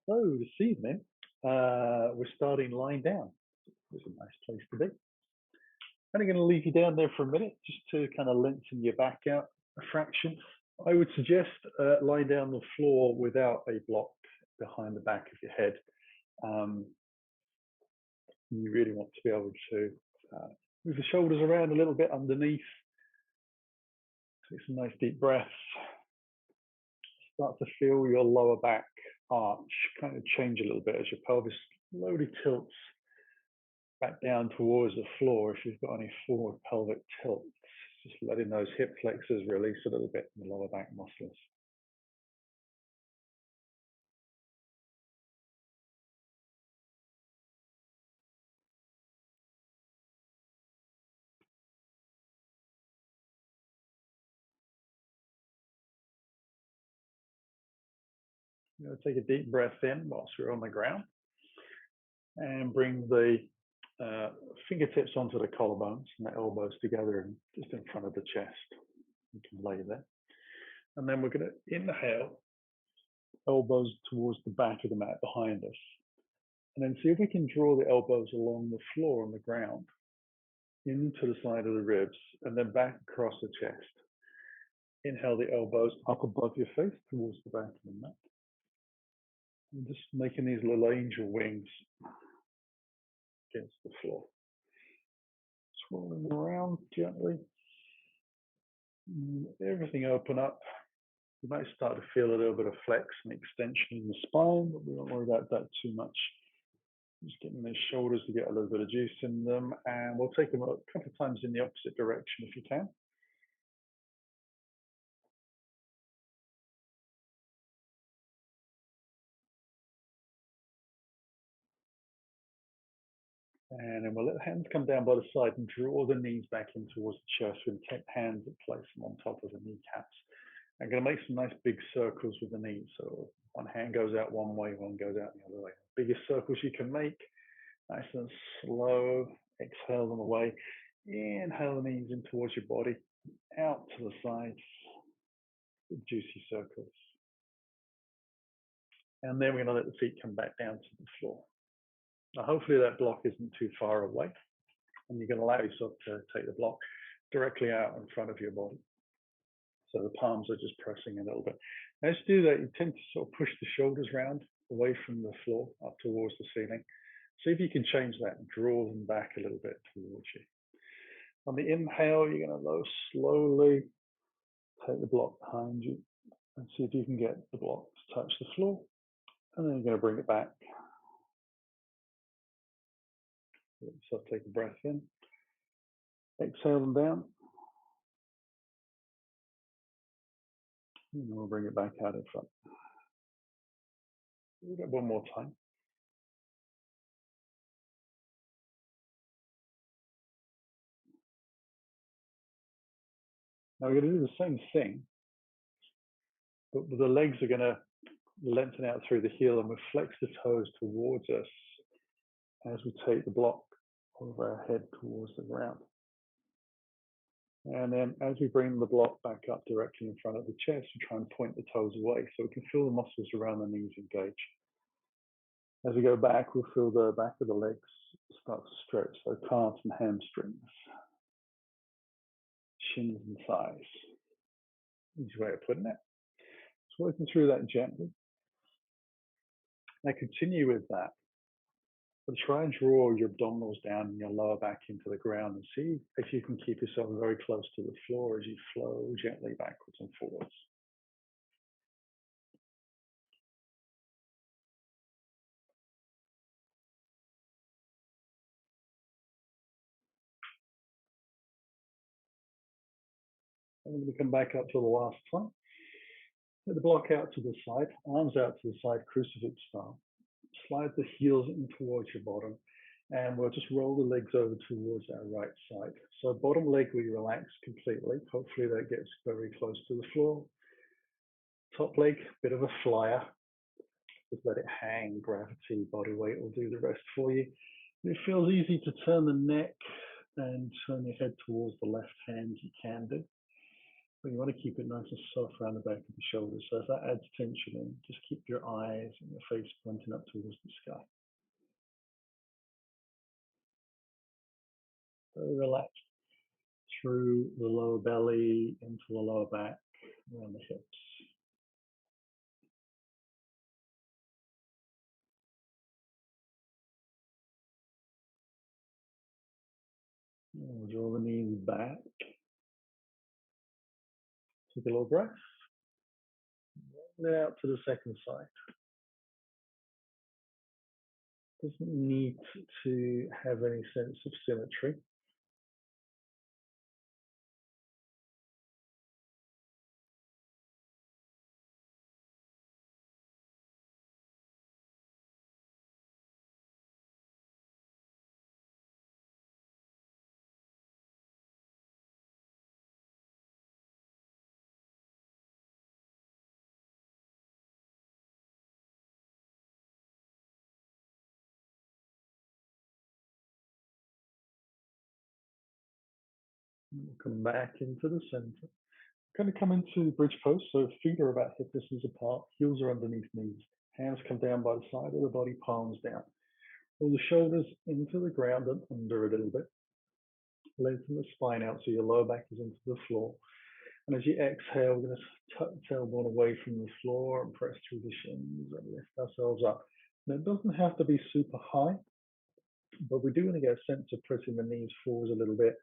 So this evening, we're starting lying down. It's a nice place to be. I'm going to leave you down there for a minute just to kind of lengthen your back out a fraction. I would suggest lying down on the floor without a block behind the back of your head. Um, you really want to be able to move the shoulders around a little bit underneath. Take some nice deep breaths. Start to feel your lower back arch kind of change a little bit as your pelvis slowly tilts back down towards the floor. If you've got any forward pelvic tilt, just letting those hip flexors release a little bit in the lower back muscles. Take a deep breath in whilst we're on the ground and bring the fingertips onto the collarbones and the elbows together and just in front of the chest. You can lay there. And then we're going to inhale, elbows towards the back of the mat behind us. And then see if we can draw the elbows along the floor on the ground into the side of the ribs and then back across the chest. Inhale the elbows up above your face towards the back of the mat. And just making these little angel wings against the floor. Swirling around gently. Everything open up. You might start to feel a little bit of flex and extension in the spine, but we don't worry about that too much. Just getting those shoulders to get a little bit of juice in them, and we'll take them a couple of times in the opposite direction if you can. And then we'll let the hands come down by the side and draw the knees back in towards the chest with the hands and place them on top of the kneecaps. I'm going to make some nice big circles with the knees. So one hand goes out one way, one goes out the other way. Biggest circles you can make. Nice and slow. Exhale them away. Inhale the knees in towards your body. Out to the sides. Big juicy circles. And then we're going to let the feet come back down to the floor. Now, hopefully that block isn't too far away. And you can allow yourself to take the block directly out in front of your body. So the palms are just pressing a little bit. As you do that, you tend to sort of push the shoulders round away from the floor up towards the ceiling. See if you can change that and draw them back a little bit towards you. On the inhale, you're going to slowly take the block behind you and see if you can get the block to touch the floor. And then you're going to bring it back. So take a breath in. Exhale them down. And then we'll bring it back out in front. We'll do that one more time. Now we're going to do the same thing, but the legs are going to lengthen out through the heel and we flex the toes towards us as we take the block over our head towards the ground. And then as we bring the block back up directly in front of the chest, we try and point the toes away so we can feel the muscles around the knees engage. As we go back, we'll feel the back of the legs start to stretch, so calves and hamstrings, shins and thighs. Easy way of putting it. Just working through that gently. Now continue with that. But try and draw your abdominals down and your lower back into the ground and see if you can keep yourself very close to the floor as you flow gently backwards and forwards. And we're going to come back up to the last time. Get the block out to the side, arms out to the side, crucifix style. Slide the heels in towards your bottom, and we'll just roll the legs over towards our right side. So bottom leg we relax completely. Hopefully that gets very close to the floor. Top leg, bit of a flyer. Just let it hang. Gravity, body weight will do the rest for you. If it feels easy to turn the neck and turn your head towards the left hand, you can do. But you want to keep it nice and soft around the back of the shoulders. So if that adds tension in, just keep your eyes and your face pointing up towards the sky. Very relaxed through the lower belly, into the lower back, around the hips. And we'll draw the knees back. Take a little breath. Roll it out to the second side. Doesn't need to have any sense of symmetry. We'll come back into the center. Going to come into bridge pose, so feet are about hip distance apart, heels are underneath knees, hands come down by the side of the body, palms down. Pull the shoulders into the ground and under a little bit. Lengthen the spine out so your lower back is into the floor. And as you exhale, we're going to tuck the tailbone away from the floor and press through the shins and lift ourselves up. Now, it doesn't have to be super high, but we do want to get a sense of pressing the knees forwards a little bit,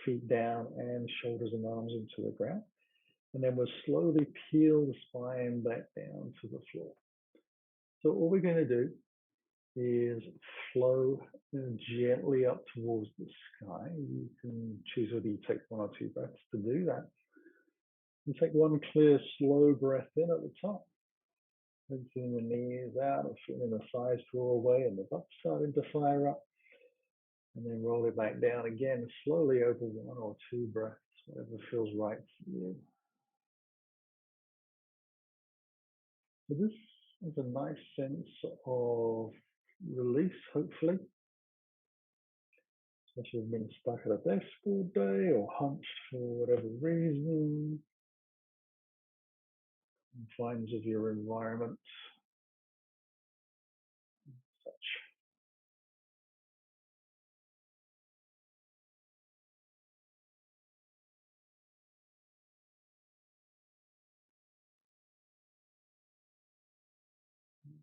feet down, and shoulders and arms into the ground. And then we'll slowly peel the spine back down to the floor. So all we're going to do is flow gently up towards the sky. You can choose whether you take one or two breaths to do that. You take one clear, slow breath in at the top. Lengthening the knees out and feeling the thighs draw away and the butt starting to fire up. And then roll it back down again, slowly over one or two breaths, whatever feels right for you. So this is a nice sense of release, hopefully. Especially if you've been stuck at a desk all day or hunched for whatever reason. Confines of your environment. Such.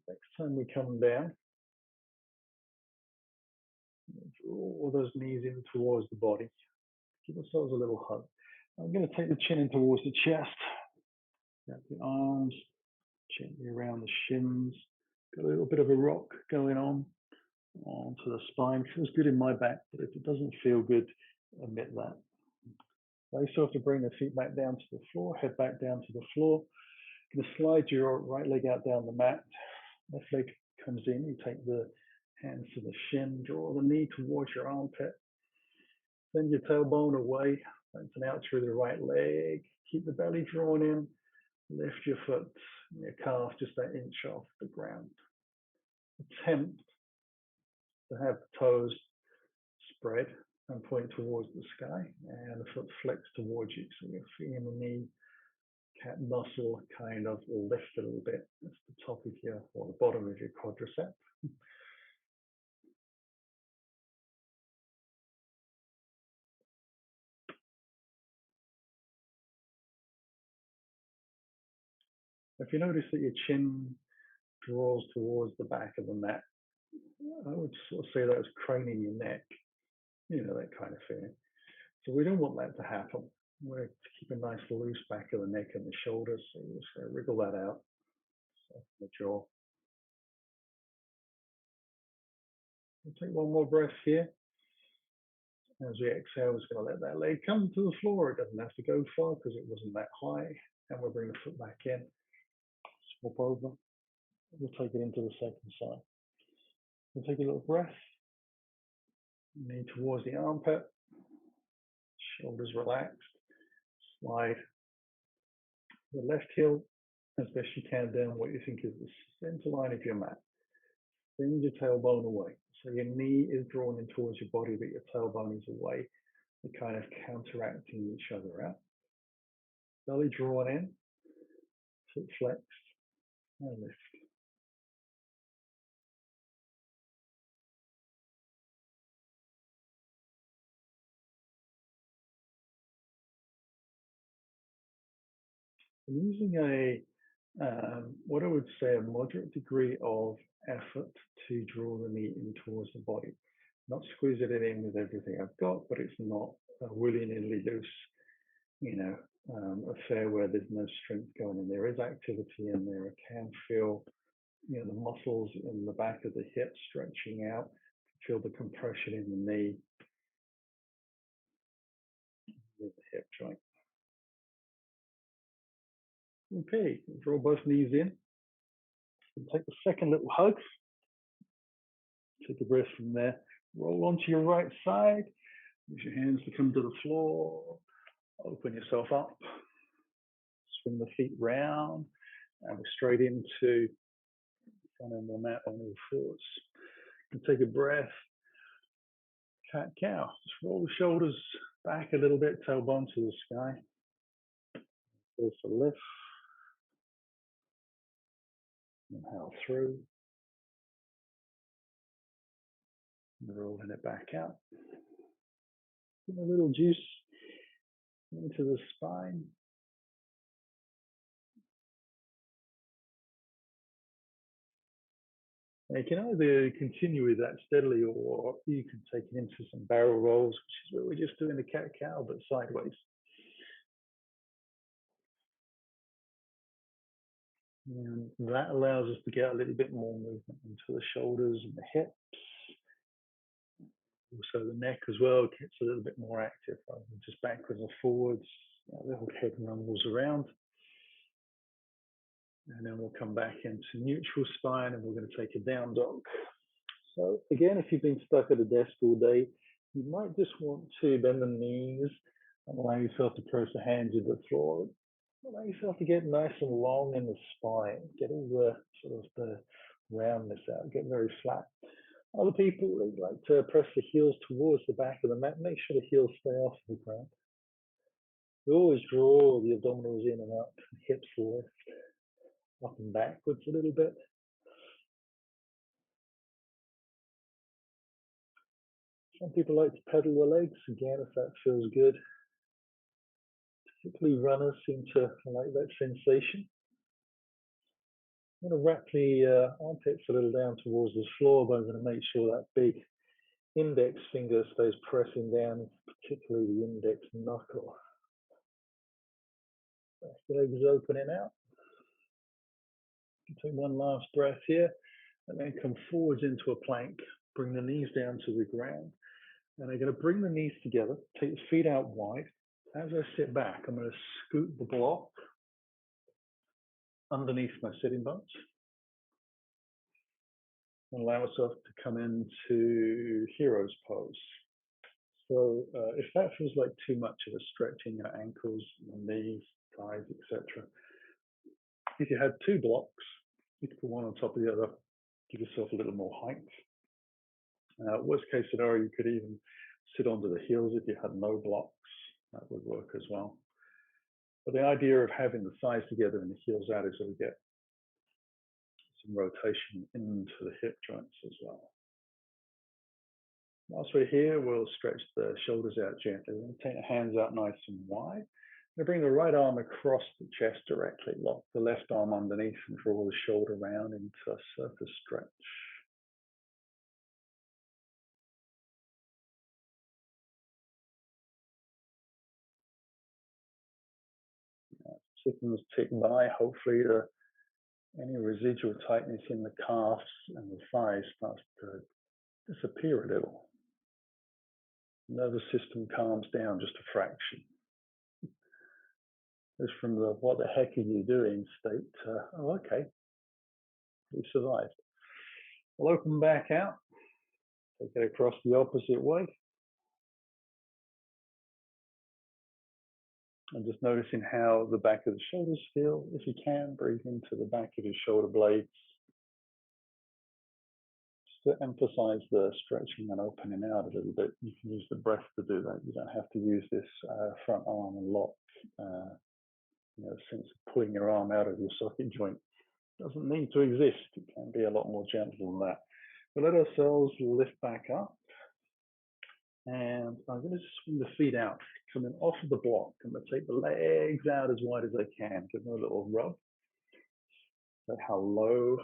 Next time we come down, draw those knees in towards the body. Give ourselves a little hug. I'm going to take the chin in towards the chest. Wrap the arms gently around the shins. Got a little bit of a rock going on onto the spine. Feels good in my back, but if it doesn't feel good, admit that. Allow yourself to bring the feet back down to the floor, head back down to the floor. You're going to slide your right leg out down the mat. Left leg comes in. You take the hands to the shin, draw the knee towards your armpit. Send your tailbone away, lengthen out through the right leg. Keep the belly drawn in. Lift your foot, your calf just an inch off the ground. Attempt to have the toes spread and point towards the sky and the foot flex towards you. So you're feeling the knee cat muscle kind of lift a little bit. That's the top of your, or the bottom of your quadricep. If you notice that your chin draws towards the back of the mat, I would sort of say that as craning your neck, you know, that kind of feeling. So we don't want that to happen. We want to keep a nice loose back of the neck and the shoulders. So you just wriggle that out, soften the jaw. We'll take one more breath here. As we exhale, we're just going to let that leg come to the floor. It doesn't have to go far because it wasn't that high. And we'll bring the foot back in, swap over. We'll take it into the second side. We'll take a little breath. Knee towards the armpit, shoulders relaxed. Slide the left heel as best you can down what you think is the center line of your mat. Send your tailbone away. So your knee is drawn in towards your body, but your tailbone is away. They're kind of counteracting each other out. belly drawn in, foot flexed, and lift. I'm using what I would say, a moderate degree of effort to draw the knee in towards the body. Not squeezing it in with everything I've got, but it's not willy-nilly loose, you know, affair where there's no strength going in. There is activity in there. I can feel, the muscles in the back of the hip stretching out, feel the compression in the knee with the hip joint. Okay, draw both knees in. And take the second little hug. Take a breath from there. Roll onto your right side. Use your hands to come to the floor. Open yourself up. Swing the feet round. And we're straight into front of the mat on all fours. And take a breath. Cat cow. Just roll the shoulders back a little bit, tailbone to the sky. Pulse a lift. Inhale through. And rolling it back out. Give a little juice into the spine. And you can either continue with that steadily, or you can take it into some barrel rolls, which is what we're just doing the cat cow, but sideways. And that allows us to get a little bit more movement into the shoulders and the hips. Also the neck as well gets a little bit more active, rather than just backwards and forwards. Little head rumbles around. And then we'll come back into neutral spine, and we're going to take a down dog. So again, if you've been stuck at a desk all day, you might just want to bend the knees and allow yourself to press the hands into the floor. Allow yourself to get nice and long in the spine, get all the sort of the roundness out, get very flat. Other people, they like to press the heels towards the back of the mat. Make sure the heels stay off the ground. We always draw the abdominals in and up, hips lift up and backwards a little bit. Some people like to pedal the legs, again, if that feels good. Particularly runners seem to like that sensation. I'm going to wrap the armpits a little down towards the floor, but I'm going to make sure that big index finger stays pressing down, particularly the index knuckle. Back the legs opening out. Take one last breath here, and then come forwards into a plank. Bring the knees down to the ground. And I'm going to bring the knees together, take the feet out wide. As I sit back, I'm going to scoot the block underneath my sitting bones and allow myself to come into hero's pose. So if that feels like too much of a stretching your ankles, your knees, thighs, etc. If you had two blocks, you could put one on top of the other, give yourself a little more height. Worst case scenario, you could even sit onto the heels if you had no blocks. That would work as well. But the idea of having the thighs together and the heels out is that we get some rotation into the hip joints as well. Whilst we're here, we'll stretch the shoulders out gently. We'll take the hands out nice and wide. We'll bring the right arm across the chest directly. Lock the left arm underneath and draw the shoulder round into a surface stretch. Seconds tick by. Hopefully any residual tightness in the calves and the thighs starts to disappear a little. Nervous system calms down just a fraction. It's from the what the heck are you doing state to, oh, okay, we survived. We'll open back out, take it across the opposite way. And just noticing how the back of the shoulders feel. If you can, breathe into the back of your shoulder blades. Just to emphasize the stretching and opening out a little bit. You can use the breath to do that. You don't have to use this front arm and lock sense of pulling your arm out of your socket joint doesn't need to exist. It can be a lot more gentle than that. But let ourselves lift back up, and I'm going to swing the feet out, coming off of the block. I'm going to take the legs out as wide as I can, give them a little rub. So how low,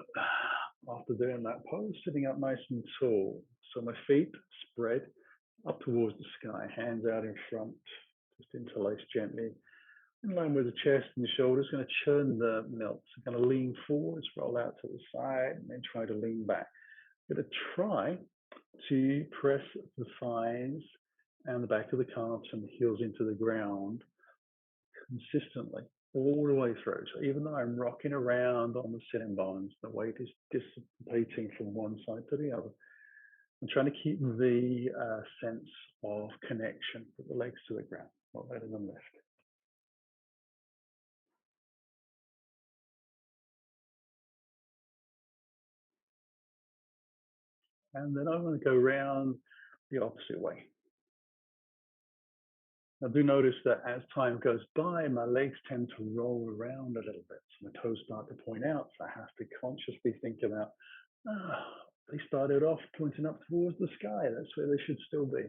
after doing that pose, sitting up nice and tall. So my feet spread up towards the sky, hands out in front, just interlace gently, in line with the chest and the shoulders. Going to churn the melt. So going to lean forwards, roll out to the side, and then try to lean back. Going to try to press the thighs and the back of the calves and the heels into the ground consistently all the way through. So even though I'm rocking around on the sitting bones, the weight is dissipating from one side to the other. I'm trying to keep the sense of connection with the legs to the ground, not letting them lift. And then I'm going to go around the opposite way. I do notice that as time goes by, my legs tend to roll around a little bit. So my toes start to point out. So I have to consciously think about, they started off pointing up towards the sky. That's where they should still be.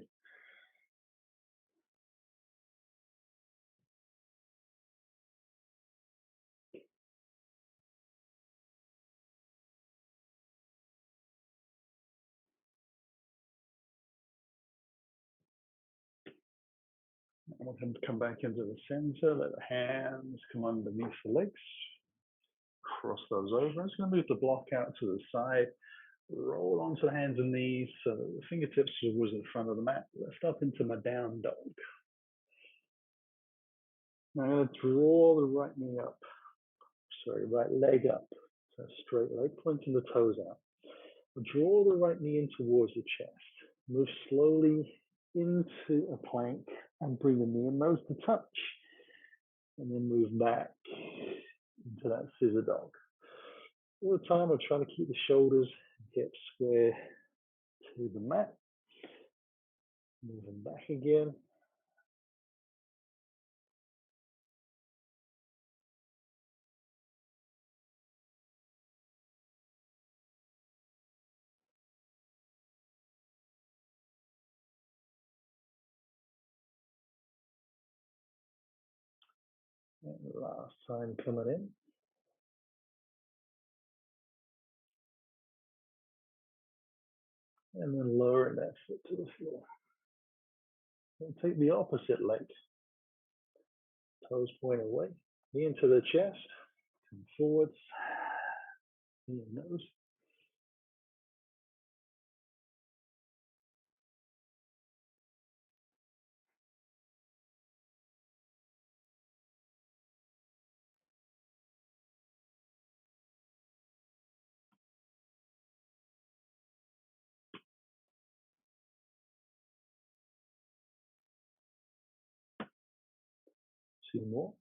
I want them to come back into the center, let the hands come underneath the legs, cross those over. I'm just going to move the block out to the side, roll onto the hands and knees so that the fingertips are always in front of the mat. Lift up into my down dog. Now I'm going to draw the right knee up, right leg up. So straight leg, pointing the toes out. Draw the right knee in towards the chest. Move slowly into a plank and bring the knee and nose to touch. And then move back into that scissor dog. All the time, I'm trying to keep the shoulders and hips square to the mat. Moving back again. And last time coming in. And then lowering that foot to the floor. And take the opposite leg. Toes point away. Knee into the chest. Come forwards. Knee and nose. Two more.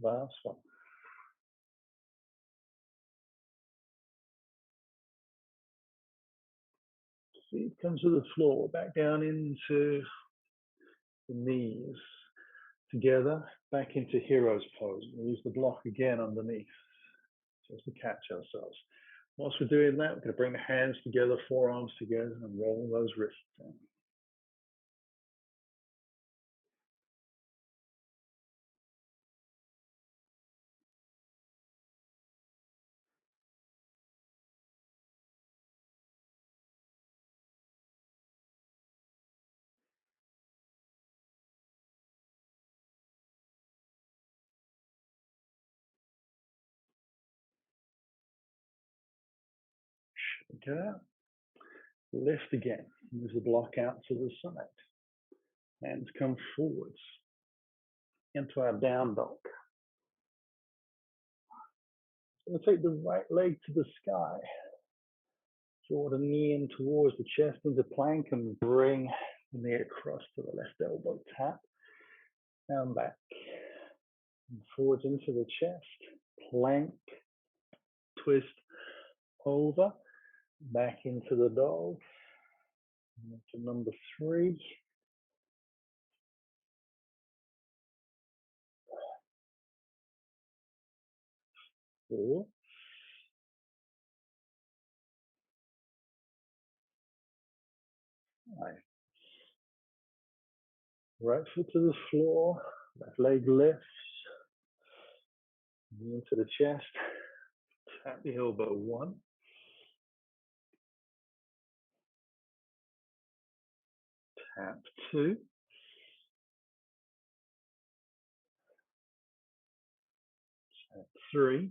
Last one. Feet come to the floor, back down into the knees. Together, back into hero's pose. We use the block again underneath, just to catch ourselves. Whilst we're doing that, we're going to bring the hands together, forearms together, and roll those wrists down. Shake it out. Lift again. Use the block out to the side. Hands come forwards into our down dog. We'll take the right leg to the sky. Draw the knee in towards the chest into plank and bring the knee across to the left elbow. Tap and back. And forwards into the chest. Plank. Twist over. Back into the dog. To number 3. 4. 5. Right foot to the floor, left leg lifts, knee to the chest, tap the elbow 1, tap 2, tap 3,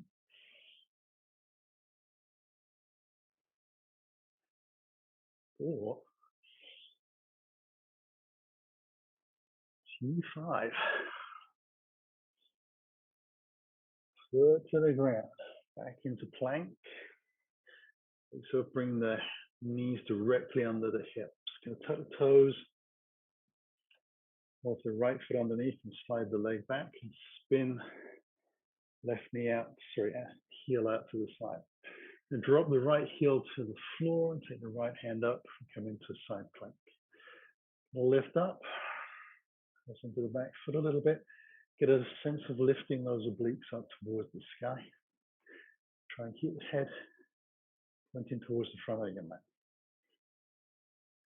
4, T5. Foot to the ground, back into plank. So bring the knees directly under the hips. Going to tuck the toes, hold the right foot underneath and slide the leg back and spin left knee out, heel out to the side. And drop the right heel to the floor and take the right hand up and come into side plank. Lift up, press into the back foot a little bit. Get a sense of lifting those obliques up towards the sky. Try and keep the head pointing towards the front of your mat.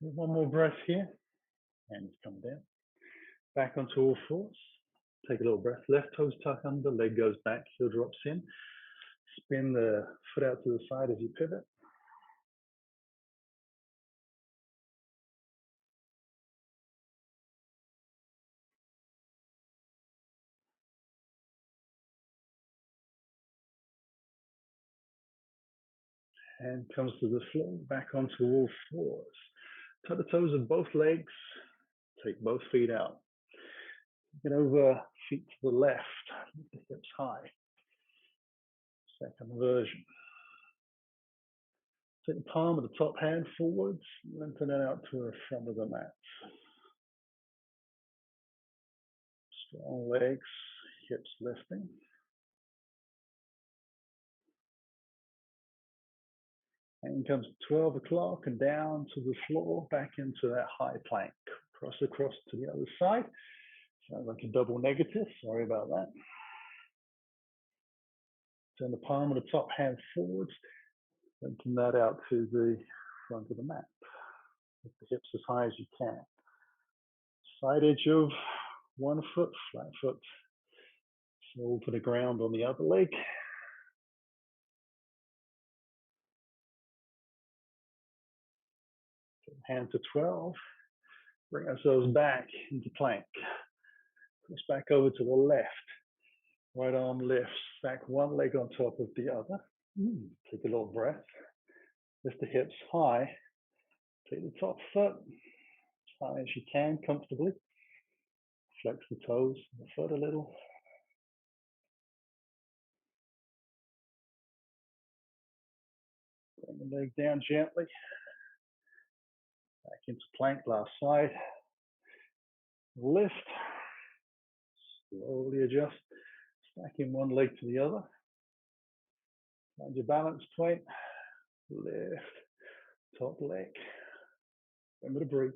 One more breath here. Hands come down. Back onto all fours. Take a little breath. Left toes tuck under, leg goes back, heel drops in. Spin the foot out to the side as you pivot. Hand comes to the floor, back onto all fours. Tuck the toes of both legs. Take both feet out. Get over feet to the left, lift the hips high. Second version. Take the palm of the top hand forwards, lengthen it out to the front of the mat. Strong legs, hips lifting. And comes 12 o'clock and down to the floor, back into that high plank. Cross across to the other side. Sounds like a double negative, sorry about that. Turn the palm of the top hand forwards, lengthen that out to the front of the mat. Lift the hips as high as you can. Side edge of one foot, flat foot. Sole to the ground on the other leg. Hand to 12. Bring ourselves back into plank. Push back over to the left. Right arm lifts. Stack one leg on top of the other. Take a little breath. Lift the hips high. Take the top foot as high as you can comfortably. Flex the toes, the foot a little. Bring the leg down gently. Back into plank, last side. Lift. Slowly adjust. Stacking one leg to the other. Find your balance point. Lift. Top leg. Remember to breathe.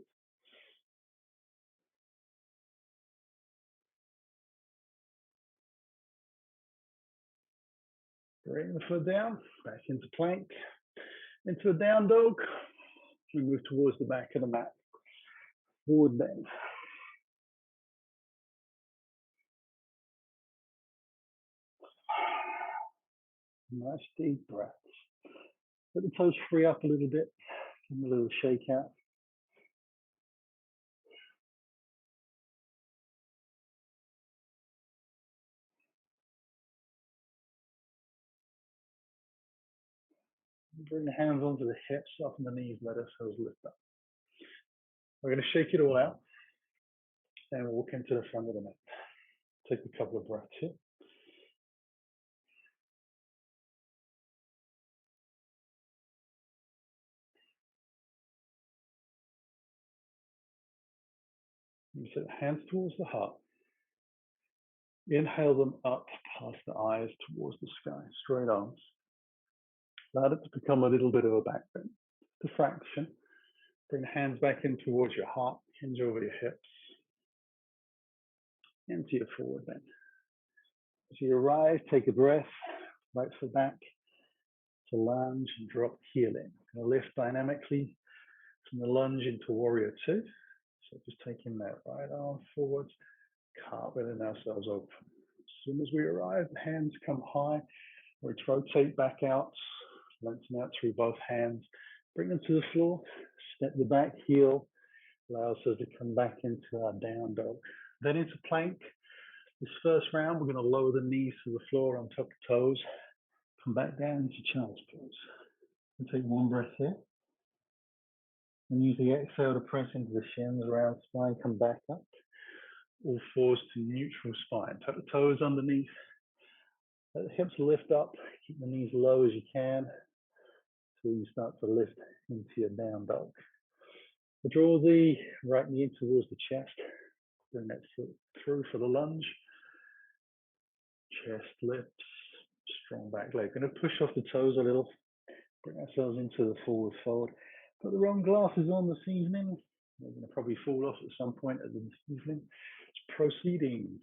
Bring the foot down. Back into plank. Into a down dog. We move towards the back of the mat. Forward bend. Nice deep breaths. Let the toes free up a little bit. Give them a little shake out. Bring the hands onto the hips, soften the knees, let ourselves lift up. We're going to shake it all out and walk into the front of the mat. Take a couple of breaths here. You set hands towards the heart. Inhale them up past the eyes towards the sky, straight arms. Allow it to become a little bit of a back bend, a fraction. Bring the hands back in towards your heart, hinge over your hips, into your forward bend. As you arrive, take a breath, right foot back to lunge and drop heel in. Going to lift dynamically from the lunge into warrior two. So just taking that right arm forwards, cartwheeling ourselves open. As soon as we arrive, the hands come high, we rotate back out, lengthen out through both hands, bring them to the floor, step the back heel, allows us to come back into our down dog. Then into plank. This first round, we're going to lower the knees to the floor on top of the toes, come back down into child's pose. And take one breath here. And use the exhale to press into the shins, around spine, come back up. All fours to neutral spine. Tuck the toes underneath. Let the hips lift up. Keep the knees low as you can until you start to lift into your down dog. Draw the right knee towards the chest. Bring that foot through for the lunge. Chest lifts. Strong back leg. Going to push off the toes a little. Bring ourselves into the forward fold. Got the wrong glasses on this evening. They're going to probably fall off at some point this evening. It's proceeding.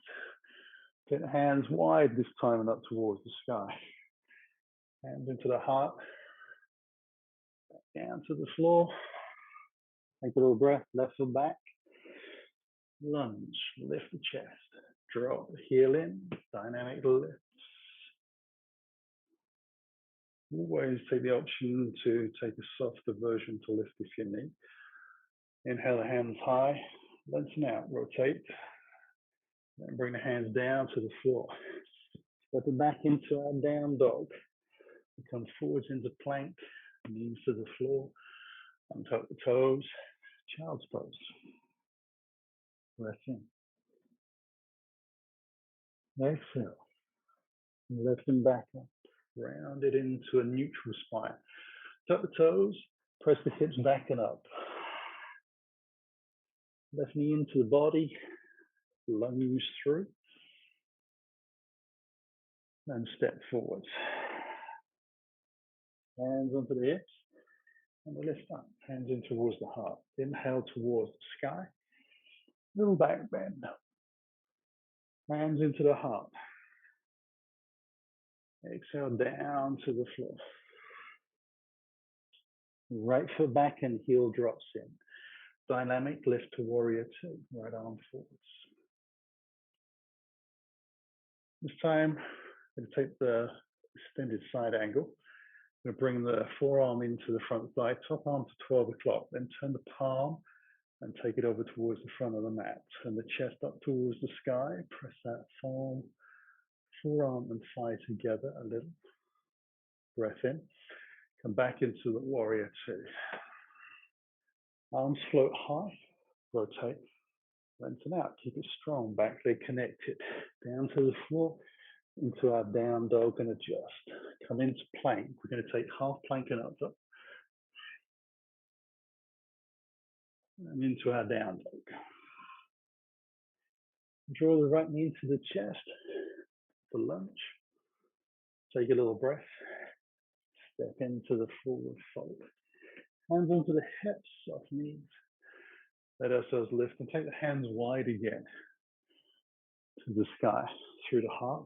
Get the hands wide this time and up towards the sky. Hands into the heart. Back down to the floor. Take a little breath, left foot back. Lunge, lift the chest. Drop the heel in, dynamic lift. Always take the option to take a softer version to lift if you need. Inhale the hands high, lengthen out, rotate. Then bring the hands down to the floor. Step it back into our down dog. Come forwards into plank, knees to the floor, untuck the toes, child's pose. Breath in. Exhale. Lift them back up. Round it into a neutral spine. Tuck the toes, press the hips back and up. Left knee into the body, lunge through, and step forwards. Hands onto the hips, and we lift up. Hands in towards the heart. Inhale towards the sky. Little back bend. Hands into the heart. Exhale down to the floor. Right foot back and heel drops in. Dynamic lift to warrior two. Right arm forwards. This time, I'm going to take the extended side angle. I'm going to bring the forearm into the front thigh, top arm to 12 o'clock, then turn the palm and take it over towards the front of the mat. Turn the chest up towards the sky, press that forearm and thigh together a little. Breath in. Come back into the warrior two. Arms float high, rotate, lengthen out, keep it strong, back leg connected, down to the floor, into our down dog and adjust. Come into plank. We're going to take half plank and up, and into our down dog. Draw the right knee into the chest for lunge. Take a little breath. Step into the forward fold. Hands onto the hips, soft knees. Let ourselves lift and take the hands wide again to the sky, through the heart.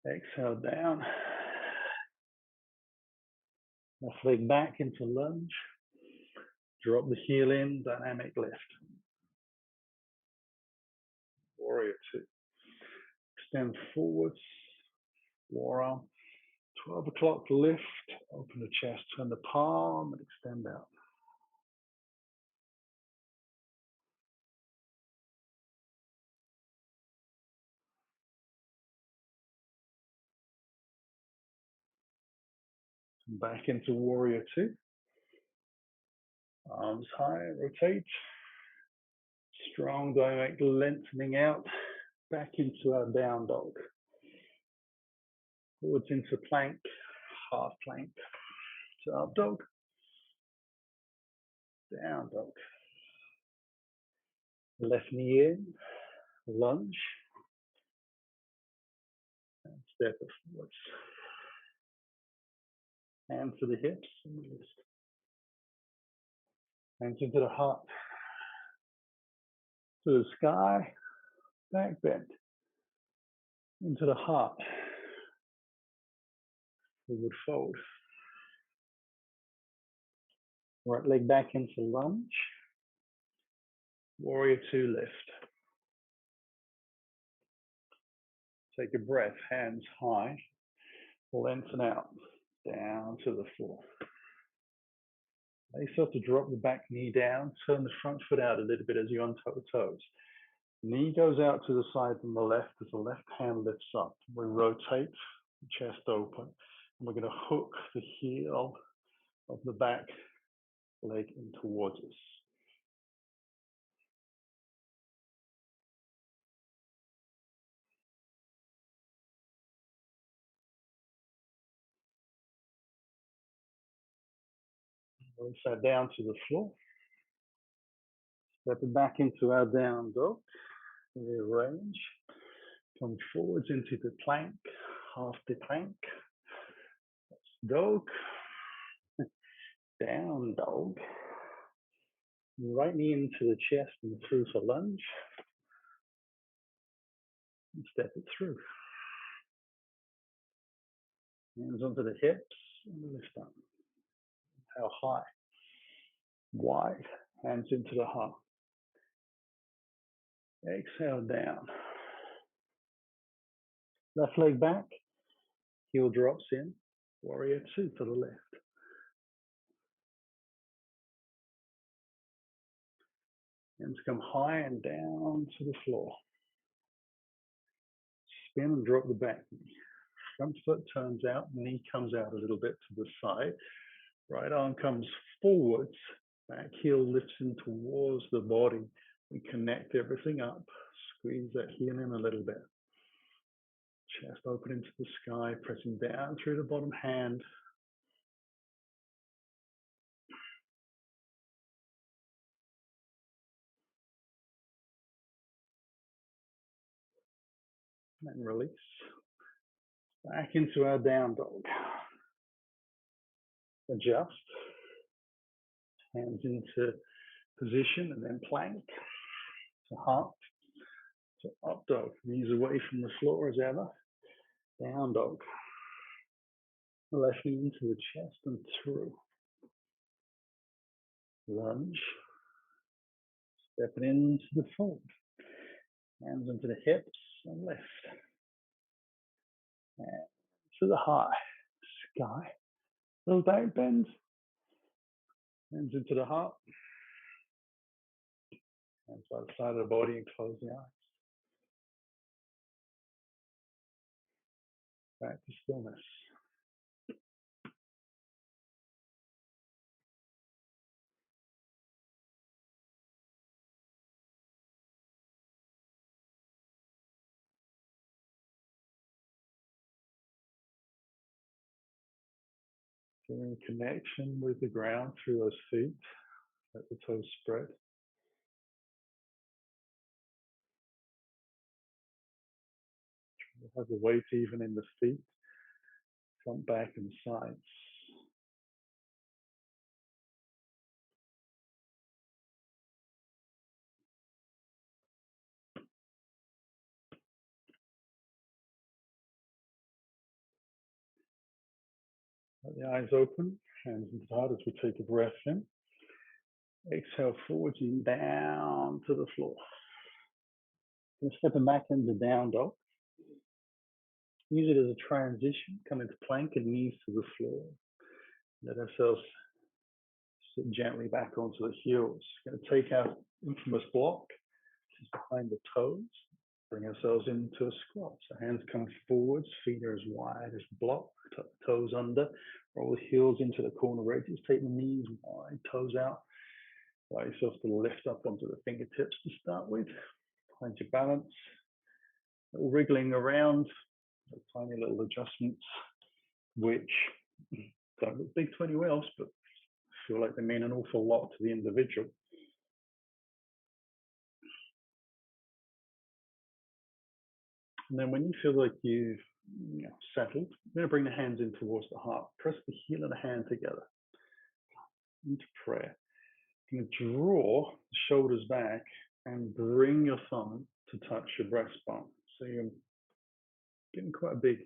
Exhale down. Left leg back into lunge. Drop the heel in, dynamic lift. Warrior two. Extend forwards. Forearm. 12 o'clock lift. Open the chest, turn the palm and extend out. Back into warrior two. Arms high, rotate. Strong dynamic lengthening out. Back into our down dog. Forwards into plank, half plank. To up dog. Down dog. Left knee in, lunge. And step it forwards. Hands to the hips and wrist. Hands into the heart, to the sky, back bend, into the heart, forward fold. Right leg back into lunge, warrior two lift. Take a breath, hands high, lengthen out, down to the floor. Allow yourself to drop the back knee down, turn the front foot out a little bit as you untuck the toes. Knee goes out to the side on the left as the left hand lifts up. We rotate, chest open, and we're going to hook the heel of the back leg in towards us. Release that down to the floor. Stepping back into our down dog. Rearrange. Come forwards into the plank, half the plank. Dog. Down dog. Right knee into the chest and through for lunge. And step it through. Hands onto the hips and lift up. How high? Wide. Hands into the heart. Exhale down. Left leg back. Heel drops in. Warrior two to the left. Hands come high and down to the floor. Spin and drop the back knee. Front foot turns out, knee comes out a little bit to the side. Right arm comes forwards, back heel lifts in towards the body. We connect everything up, squeeze that heel in a little bit. Chest open into the sky, pressing down through the bottom hand. And release. Back into our down dog. Adjust. Hands into position and then plank to heart. So up dog, knees away from the floor as ever. Down dog. Left knee into the chest and through. Lunge. Stepping into the fold. Hands into the hips and lift. And to the high. Sky. Little back bend. Hands into the heart. Hands by the side of the body and close the eyes. Back to stillness. Feeling connection with the ground through those feet. Let the toes spread. Have the weight even in the feet, front, back, and sides. Let the eyes open, hands into the heart as we take a breath in. Exhale forwards and down to the floor. And stepping back into down dog. Use it as a transition. Come into plank and knees to the floor. Let ourselves sit gently back onto the heels. Going to take our infamous block, which is behind the toes. Bring ourselves into a squat. So hands come forwards, feet are as wide as the block, toes under. Roll the heels into the corner edges. Take the knees wide, toes out. Allow yourself to lift up onto the fingertips to start with. Find your balance. Little wriggling around, tiny little adjustments, which don't look big to anyone else, but feel like they mean an awful lot to the individual. And then when you feel like you've settled, you're going to bring the hands in towards the heart. Press the heel and the hand together into prayer. I'm going to draw the shoulders back and bring your thumb to touch your breastbone. So you're getting quite a big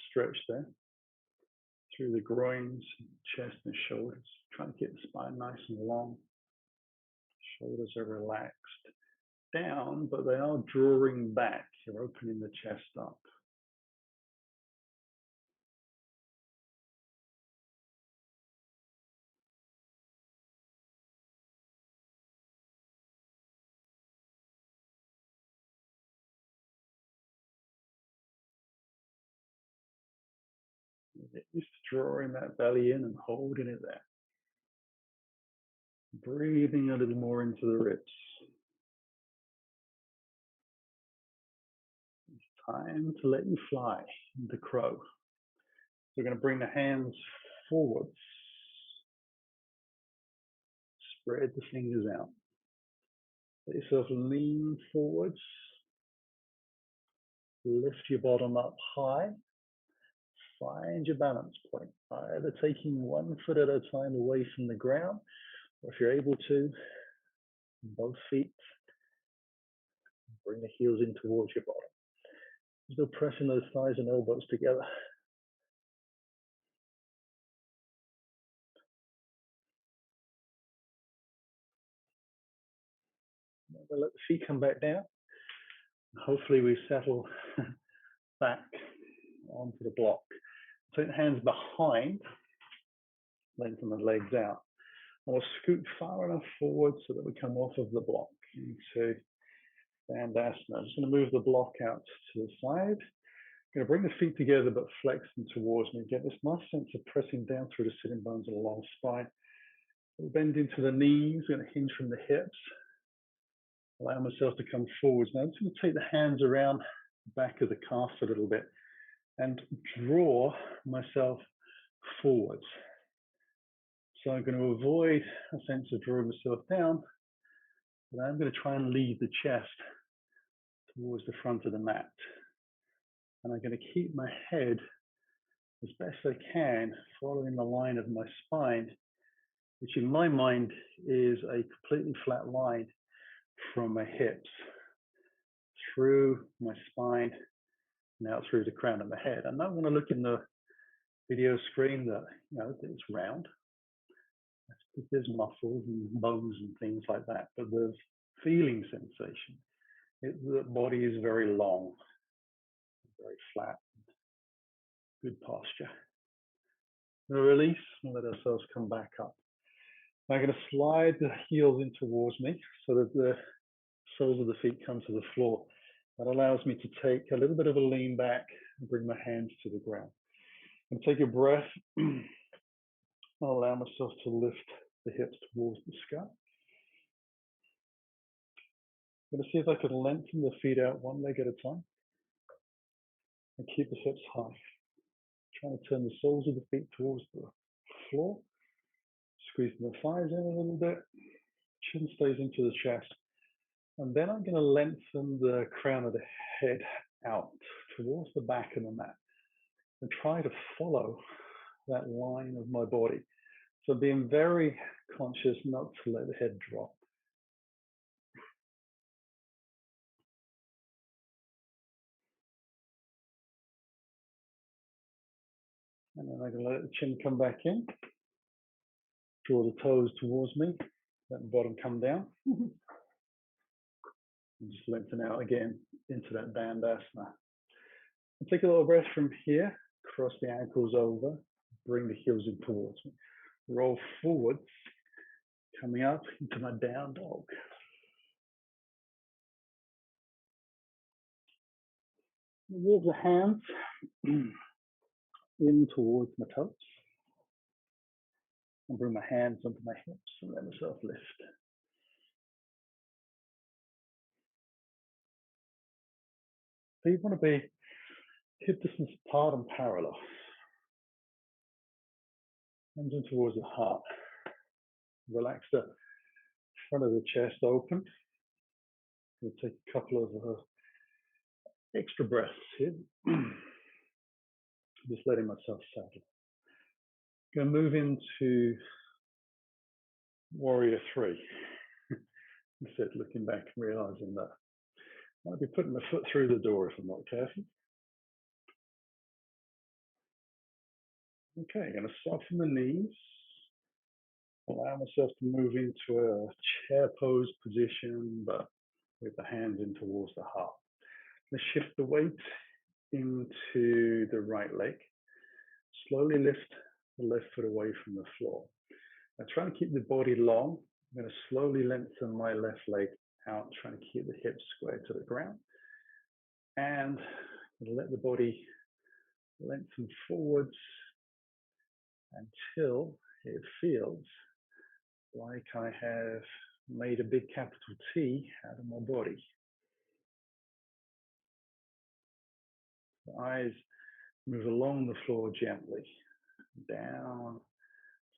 stretch there through the groins, chest, and shoulders. Trying to keep the spine nice and long. Shoulders are relaxed down, but they are drawing back. You're opening the chest up. Get used to drawing that belly in and holding it there. Breathing a little more into the ribs. It's time to let you fly into crow. We're going to bring the hands forwards. Spread the fingers out. Let yourself lean forwards. Lift your bottom up high. Find your balance point. Either taking one foot at a time away from the ground, or if you're able to, both feet. Bring the heels in towards your bottom. Still pressing those thighs and elbows together. We'll let the feet come back down. Hopefully we settle back onto the block. Take the hands behind, lengthen the legs out. Or scoot far enough forward so that we come off of the block into Dandasana. I'm just going to move the block out to the side. I'm going to bring the feet together but flex them towards me. Get this nice sense of pressing down through the sitting bones and the long spine. We'll bend into the knees, going to hinge from the hips. Allow myself to come forwards. Now I'm just going to take the hands around the back of the calf a little bit and draw myself forwards. So I'm going to avoid a sense of drawing myself down, but I'm going to try and lead the chest towards the front of the mat. And I'm going to keep my head as best I can following the line of my spine, which in my mind is a completely flat line from my hips through my spine, now through the crown of my head. I'm not going to look in the video screen that, it's round. There's muscles and bones and things like that, but there's feeling sensation. The body is very long, very flat, good posture. Now release and let ourselves come back up. I'm going to slide the heels in towards me so that the soles of the feet come to the floor. That allows me to take a little bit of a lean back and bring my hands to the ground. And take a breath. I'll allow myself to lift the hips towards the sky. I'm going to see if I can lengthen the feet out one leg at a time and keep the hips high. Trying to turn the soles of the feet towards the floor. Squeezing the thighs in a little bit. Chin stays into the chest. And then I'm going to lengthen the crown of the head out towards the back of the mat and try to follow that line of my body. So being very conscious not to let the head drop. And then I'm going to let the chin come back in. Draw the toes towards me. Let the bottom come down. And just lengthen out again into that Dandasana. And take a little breath from here. Cross the ankles over. Bring the heels in towards me. Roll forwards. Coming up into my down dog. Walk the hands in towards my toes. And bring my hands onto my hips and let myself lift. So you want to be hip distance apart and parallel. Hands in towards the heart. Relax the front of the chest open. We'll take a couple of extra breaths here. Just letting myself settle. Going to move into Warrior three. Instead, looking back and realizing that I might be putting my foot through the door if I'm not careful. Okay, I'm going to soften the knees, allow myself to move into a chair pose position, but with the hands in towards the heart. Let's shift the weight into the right leg. Slowly lift the left foot away from the floor. Now try to keep the body long. I'm going to slowly lengthen my left leg out, trying to keep the hips square to the ground. And let the body lengthen forwards until it feels like I have made a big capital T out of my body. The eyes move along the floor gently, down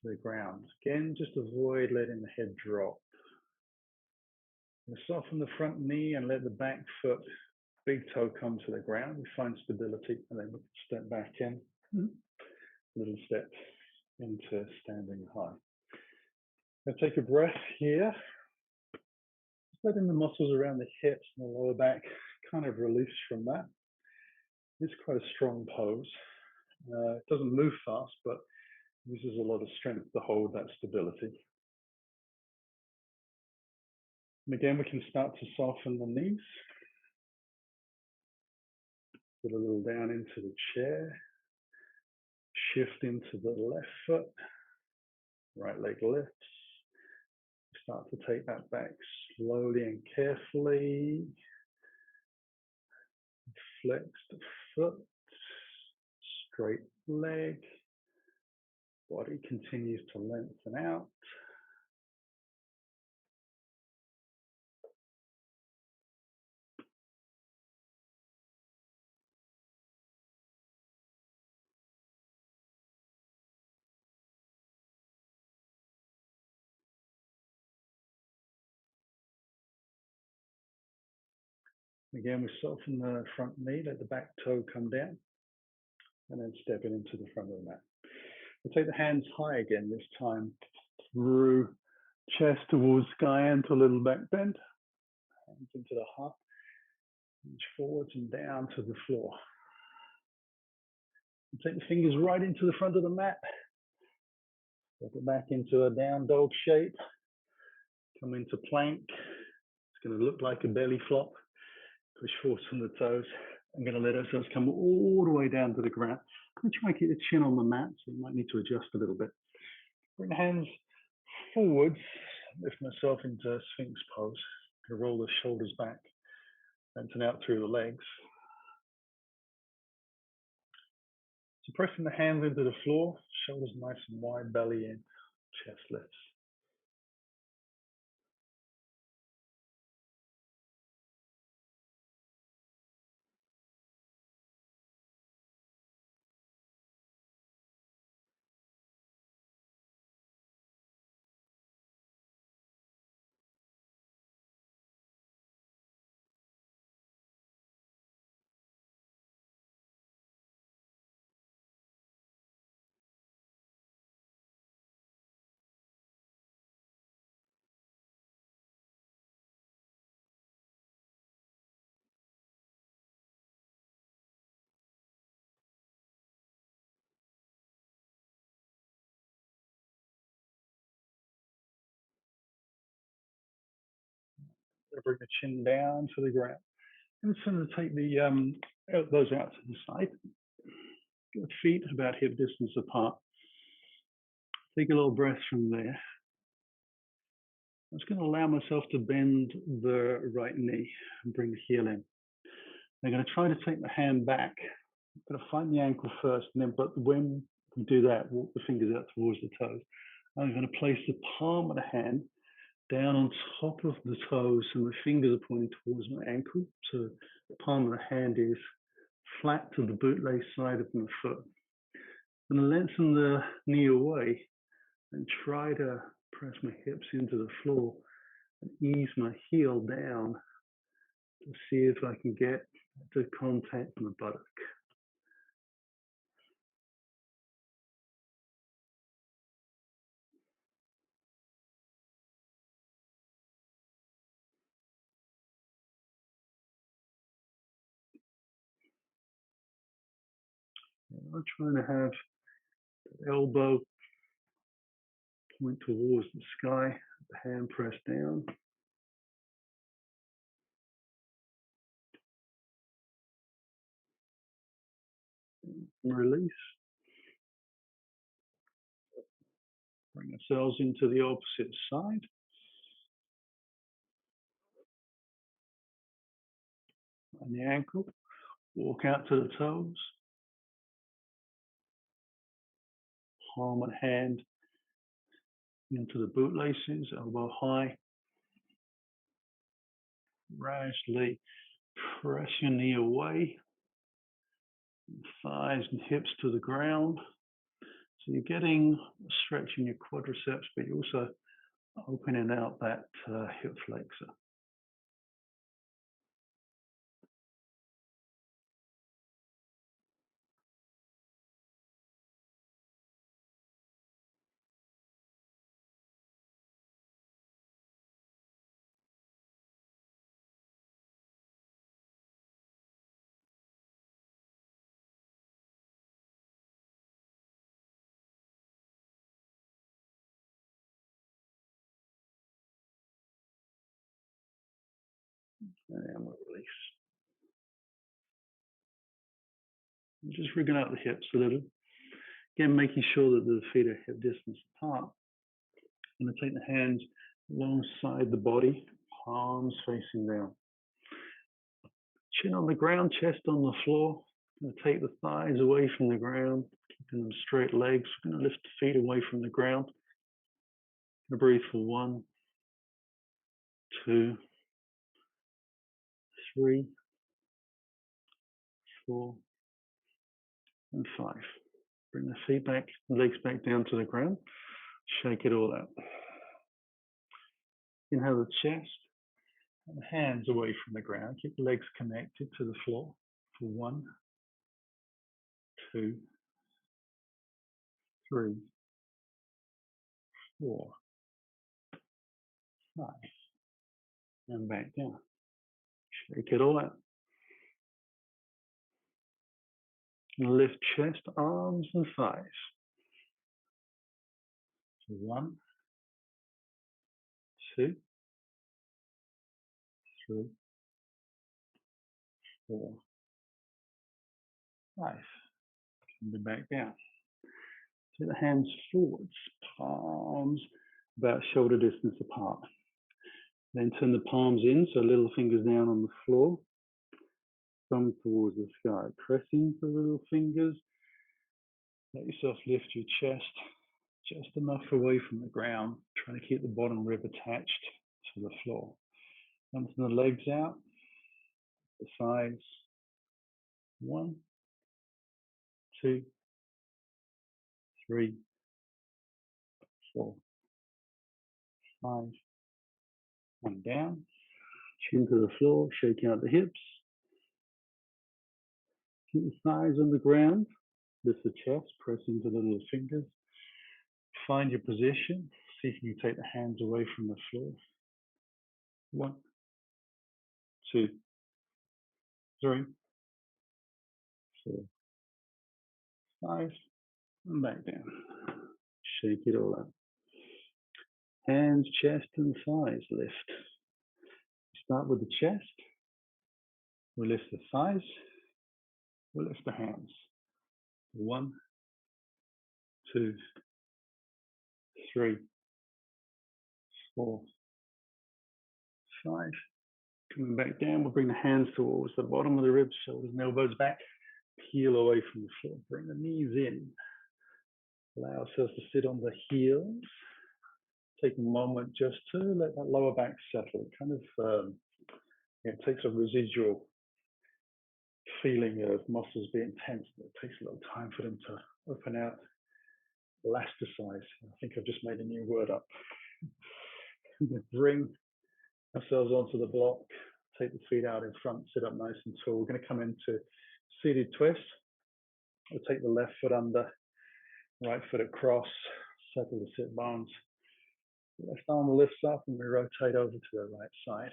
to the ground. Again, just avoid letting the head drop. And soften the front knee and let the back foot, big toe come to the ground. We find stability and then step back in. Little step into standing high. Now take a breath here. Letting the muscles around the hips and the lower back kind of release from that. It's quite a strong pose. It doesn't move fast, but uses a lot of strength to hold that stability. And again, we can start to soften the knees. Get a little down into the chair. Shift into the left foot. Right leg lifts. Start to take that back slowly and carefully. Flexed foot. Straight leg. Body continues to lengthen out. Again, we soften the front knee, let the back toe come down, and then step it into the front of the mat. We'll take the hands high again, this time through chest towards sky and to a little back bend. Hands into the heart, reach forwards and down to the floor. And take the fingers right into the front of the mat. Step it back into a down dog shape. Come into plank. It's going to look like a belly flop. Push forward from the toes. I'm going to let ourselves come all the way down to the ground. I'm going to try and keep the chin on the mat, so you might need to adjust a little bit. Bring the hands forwards, lift myself into Sphinx pose. I'm going to roll the shoulders back, lengthen out through the legs. So pressing the hands into the floor, shoulders nice and wide, belly in, chest lifts. Bring the chin down to the ground. And it's going to take the elbows out to the side. Get the feet about hip distance apart. Take a little breath from there. I'm just going to allow myself to bend the right knee and bring the heel in. I'm going to try to take the hand back. I'm going to find the ankle first, and then, but when we do that, walk the fingers out towards the toes. I'm going to place the palm of the hand down on top of the toes, and the fingers are pointing towards my ankle. So the palm of the hand is flat to the bootlace side of my foot. I'm going to lengthen the knee away and try to press my hips into the floor and ease my heel down to see if I can get to contact my buttock. I'm trying to have the elbow point towards the sky, the hand pressed down. And release. Bring ourselves into the opposite side. On the ankle, walk out to the toes. Palm and hand into the bootlaces, elbow high. Gradually press your knee away. Thighs and hips to the ground. So you're getting a stretch in your quadriceps, but you're also opening out that hip flexor. And we'll release. And just rigging out the hips a little. Again, making sure that the feet are hip distance apart. I'm going to take the hands alongside the body, palms facing down. Chin on the ground, chest on the floor. I'm going to take the thighs away from the ground, keeping them straight legs. We're going to lift the feet away from the ground. I'm going to breathe for 1, 2, 3, 4, and 5. Bring the feet back, the legs back down to the ground. Shake it all out. Inhale the chest, and the hands away from the ground. Keep the legs connected to the floor for 1, 2, 3, 4, 5, and back down. Shake it all out. And lift chest, arms, and thighs. 1, 2, 3, 4, 5. Coming back down. Take the hands forwards, palms about shoulder distance apart. Then turn the palms in, so little fingers down on the floor. Thumb towards the sky. Press into the little fingers. Let yourself lift your chest just enough away from the ground, trying to keep the bottom rib attached to the floor. Lengthen the legs out, the thighs. 1, 2, 3, 4, 5, and down. Chin to the floor, shake out the hips. Keep the thighs on the ground. Lift the chest, press into the little fingers. Find your position. See if you can take the hands away from the floor. 1, 2, 3, 4, 5, and back down. Shake it all out. Hands, chest, and thighs lift. Start with the chest. We lift the thighs. We lift the hands. 1, 2, 3, 4, 5. Coming back down, we'll bring the hands towards the bottom of the ribs, shoulders and elbows back. Peel away from the floor. Bring the knees in. Allow ourselves to sit on the heels. Take a moment just to let that lower back settle. It takes a residual feeling of muscles being tense. It takes a little time for them to open out, elasticize. I think I've just made a new word up. Bring ourselves onto the block. Take the feet out in front. Sit up nice and tall. We're going to come into seated twist. We'll take the left foot under, right foot across. Settle the sit bones. Left arm lifts up and we rotate over to the right side.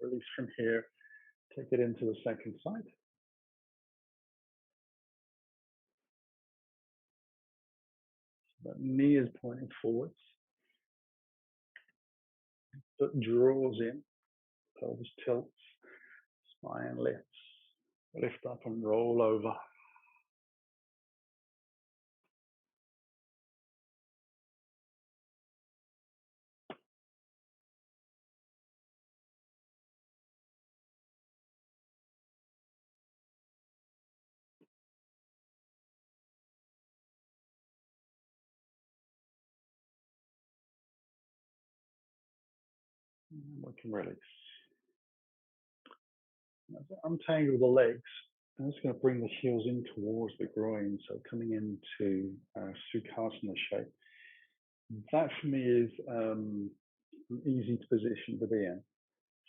release from here, take it into the second side. So that knee is pointing forwards, foot draws in, pelvis tilts, spine lifts, lift up and roll over. And we can release. As I untangle the legs, I'm just going to bring the heels in towards the groin, so coming into Sukhasana shape. That for me is an easy position to be in.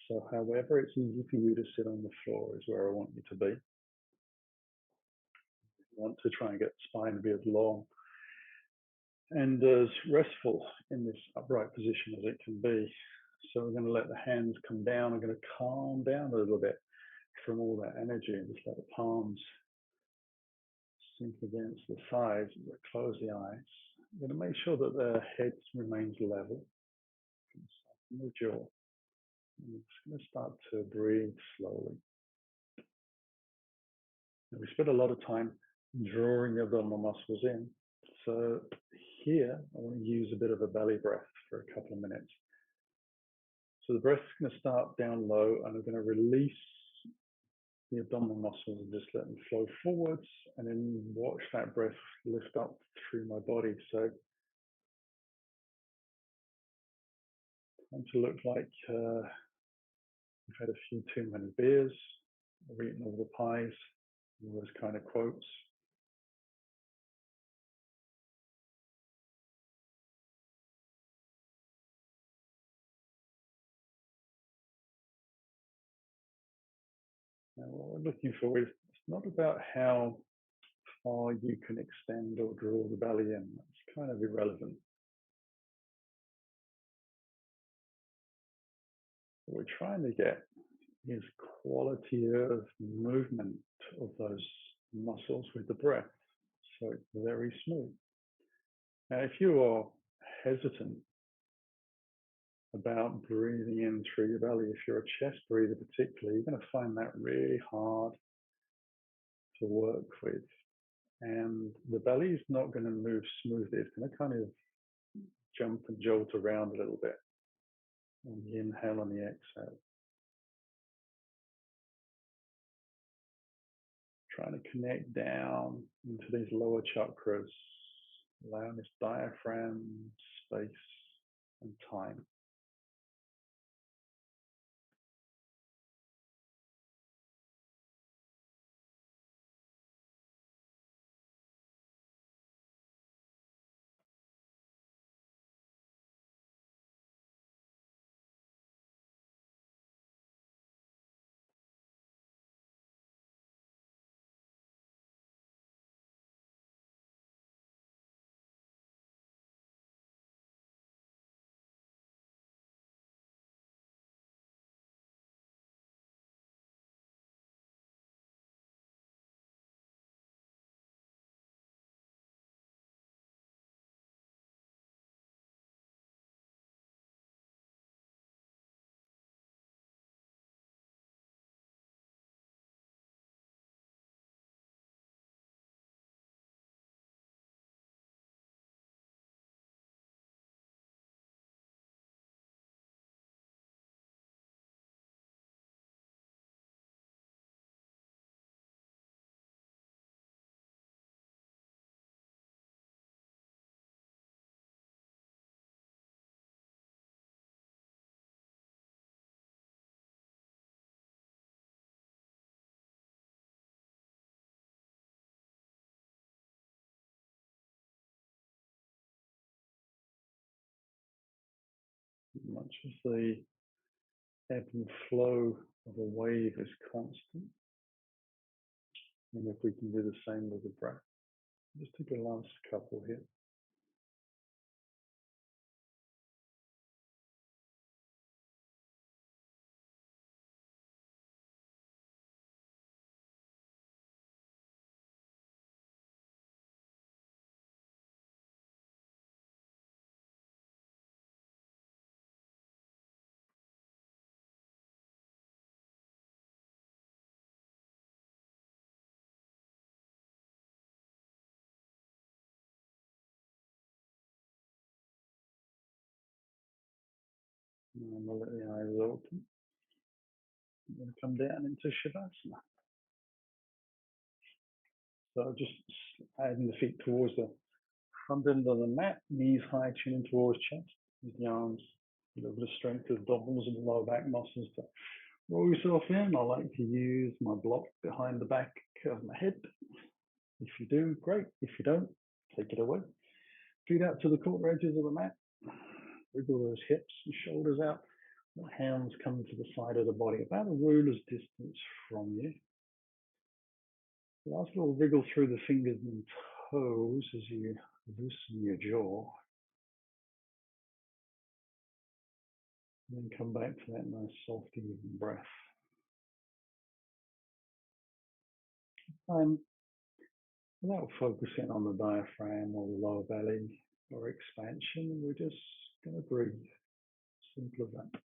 So however it's easy for you to sit on the floor is where I want you to be. I want to try and get the spine to be as long and as restful in this upright position as it can be. So we're going to let the hands come down. I'm going to calm down a little bit from all that energy and just let the palms sink against the thighs. Close the eyes. I'm going to make sure that the head remains level. Soften the jaw. I'm just going to start to breathe slowly. And we spend a lot of time drawing the abdominal muscles in. So here, I want to use a bit of a belly breath for a couple of minutes. So the breath is going to start down low, and I'm going to release the abdominal muscles and just let them flow forwards, and then watch that breath lift up through my body. So time to look like you've had a few too many beers, or eaten all the pies, all those kind of quotes. Now, what we're looking for is it's not about how far you can extend or draw the belly in. That's kind of irrelevant. What we're trying to get is quality of movement of those muscles with the breath. So it's very smooth. Now, if you are hesitant about breathing in through your belly, if you're a chest breather particularly, you're going to find that really hard to work with. And the belly is not going to move smoothly. It's going to kind of jump and jolt around a little bit on the inhale and the exhale. Trying to connect down into these lower chakras, allowing this diaphragm, space, and time. Much as the ebb and flow of a wave is constant, and if we can do the same with the breath. Just take a last couple here. And we'll let the eyes open. I'm going to come down into Shavasana. So just adding the feet towards the front end of the mat, knees high, chin in towards chest. Use the arms, a little bit of strength of abdominals and lower back muscles to roll yourself in. I like to use my block behind the back of my head. If you do, great. If you don't, take it away. Feet out to the quarter edges of the mat. Wriggle those hips and shoulders out. The hands come to the side of the body, about a ruler's distance from you. Last little wriggle through the fingers and toes as you loosen your jaw. And then come back to that nice soft even breath. And without focusing on the diaphragm or the lower belly or expansion, we're just going to breathe. Simple as that.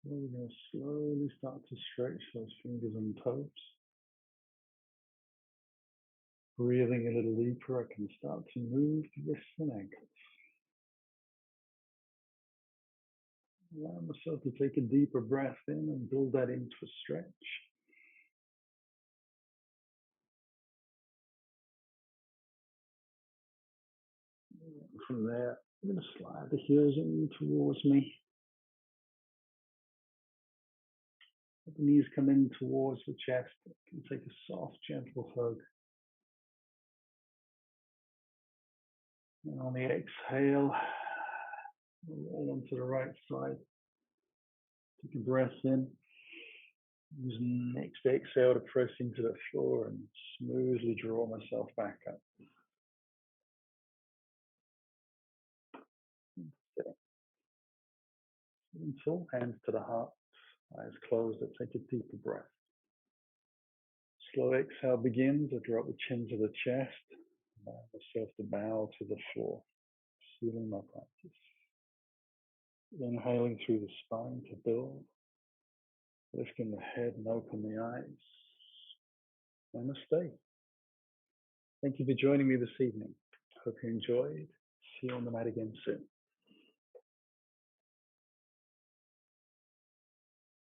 We're going to slowly start to stretch those fingers and toes. Breathing a little deeper, I can start to move the wrists and ankles. Allow myself to take a deeper breath in and build that into a stretch. From there, I'm going to slide the heels in towards me. Let the knees come in towards the chest. You can take a soft, gentle hug. And on the exhale, roll onto the right side. Take a breath in. Use the next exhale to press into the floor and smoothly draw myself back up. Sitting tall, hands to the heart, eyes closed. Take a deeper breath. Slow exhale begins. I drop the chin to the chest. Allow myself to bow to the floor, sealing my practice. Inhaling through the spine to build. Lifting the head and open the eyes. Namaste. Thank you for joining me this evening. Hope you enjoyed. See you on the mat again soon.